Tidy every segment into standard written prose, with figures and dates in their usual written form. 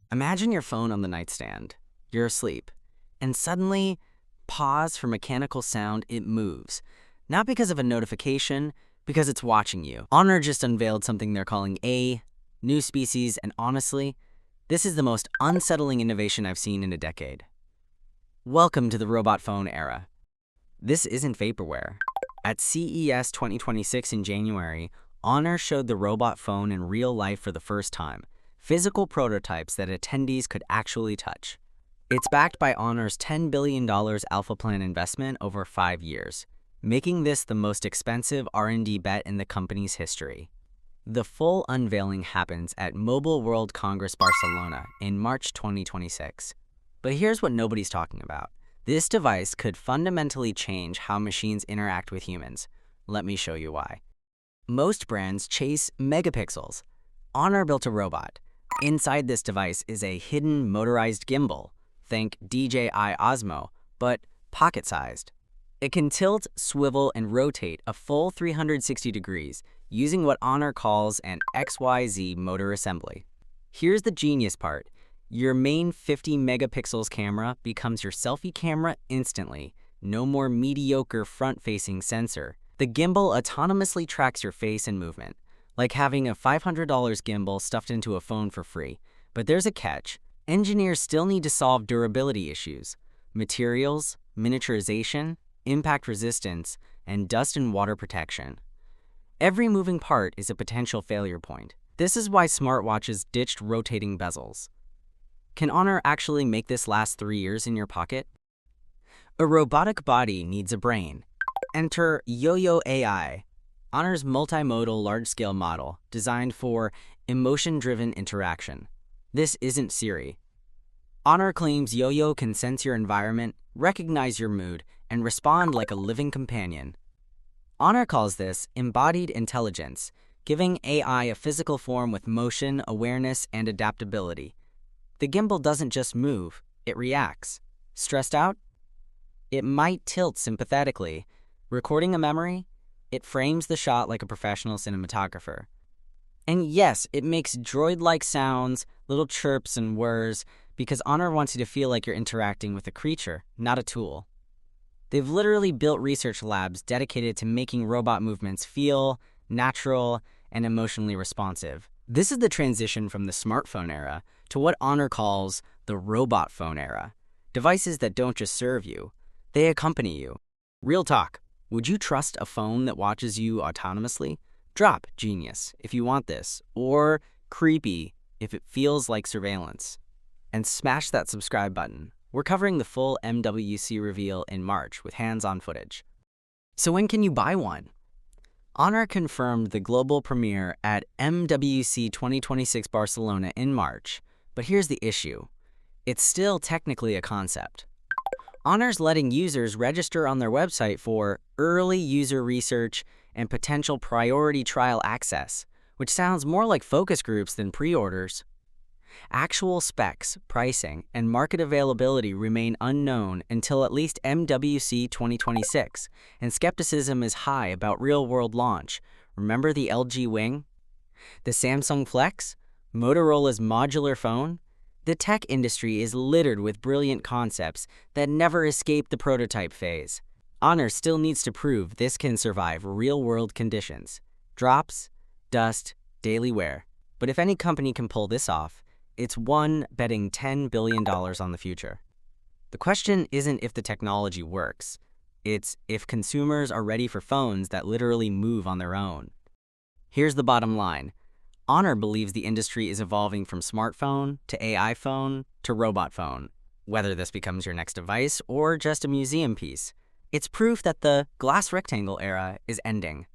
Imagine your phone on the nightstand. You're asleep. And suddenly, pause for mechanical sound, it moves. Not because of a notification, because it's watching you. Honor just unveiled something they're calling a new species, and honestly, this is the most unsettling innovation I've seen in a decade. Welcome to the robot phone era. This isn't vaporware. At CES 2026 in January, Honor showed the robot phone in real life for the first time, physical prototypes that attendees could actually touch. It's backed by Honor's $10 billion Alpha Plan investment over 5 years, making this the most expensive R&D bet in the company's history. The full unveiling happens at Mobile World Congress Barcelona in March 2026. But here's what nobody's talking about. This device could fundamentally change how machines interact with humans. Let me show you why. Most brands chase megapixels. Honor built a robot. Inside this device is a hidden motorized gimbal. Think DJI Osmo, but pocket-sized. It can tilt, swivel, and rotate a full 360 degrees using what Honor calls an XYZ motor assembly. Here's the genius part. Your main 50 megapixels camera becomes your selfie camera instantly. No more mediocre front-facing sensor. The gimbal autonomously tracks your face and movement, like having a $500 gimbal stuffed into a phone for free. But there's a catch. Engineers still need to solve durability issues. Materials, miniaturization, impact resistance, and dust and water protection. Every moving part is a potential failure point. This is why smartwatches ditched rotating bezels. Can Honor actually make this last 3 years in your pocket? A robotic body needs a brain. Enter YOYO AI, Honor's multimodal large-scale model designed for emotion-driven interaction. This isn't Siri. Honor claims YOYO can sense your environment, recognize your mood, and respond like a living companion. Honor calls this embodied intelligence, giving AI a physical form with motion, awareness, and adaptability. The gimbal doesn't just move, it reacts. Stressed out? It might tilt sympathetically. Recording a memory? It frames the shot like a professional cinematographer. And yes, it makes droid-like sounds, little chirps and whirs, because Honor wants you to feel like you're interacting with a creature, not a tool. They've literally built research labs dedicated to making robot movements feel natural and emotionally responsive. This is the transition from the smartphone era to what Honor calls the robot phone era. Devices that don't just serve you, they accompany you. Real talk, would you trust a phone that watches you autonomously? Drop genius if you want this, or creepy if it feels like surveillance. And smash that subscribe button. We're covering the full MWC reveal in March with hands-on footage. So when can you buy one? Honor confirmed the global premiere at MWC 2026 Barcelona in March, but here's the issue. It's still technically a concept. Honor's letting users register on their website for early user research and potential priority trial access, which sounds more like focus groups than pre-orders. Actual specs, pricing, and market availability remain unknown until at least MWC 2026, and skepticism is high about real-world launch. Remember the LG Wing? The Samsung Flex? Motorola's modular phone? The tech industry is littered with brilliant concepts that never escape the prototype phase. Honor still needs to prove this can survive real-world conditions. Drops, dust, daily wear. But if any company can pull this off, it's one betting $10 billion on the future. The question isn't if the technology works. It's if consumers are ready for phones that literally move on their own. Here's the bottom line. Honor believes the industry is evolving from smartphone to AI phone to robot phone. Whether this becomes your next device or just a museum piece, it's proof that the glass rectangle era is ending.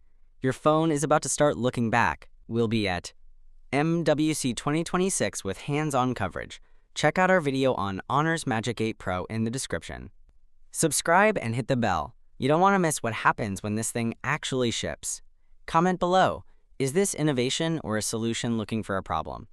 Your phone is about to start looking back. We'll be at MWC 2026 with hands-on coverage. Check out our video on Honor's Magic 8 Pro in the description. Subscribe and hit the bell. You don't want to miss what happens when this thing actually ships. Comment below. Is this innovation or a solution looking for a problem?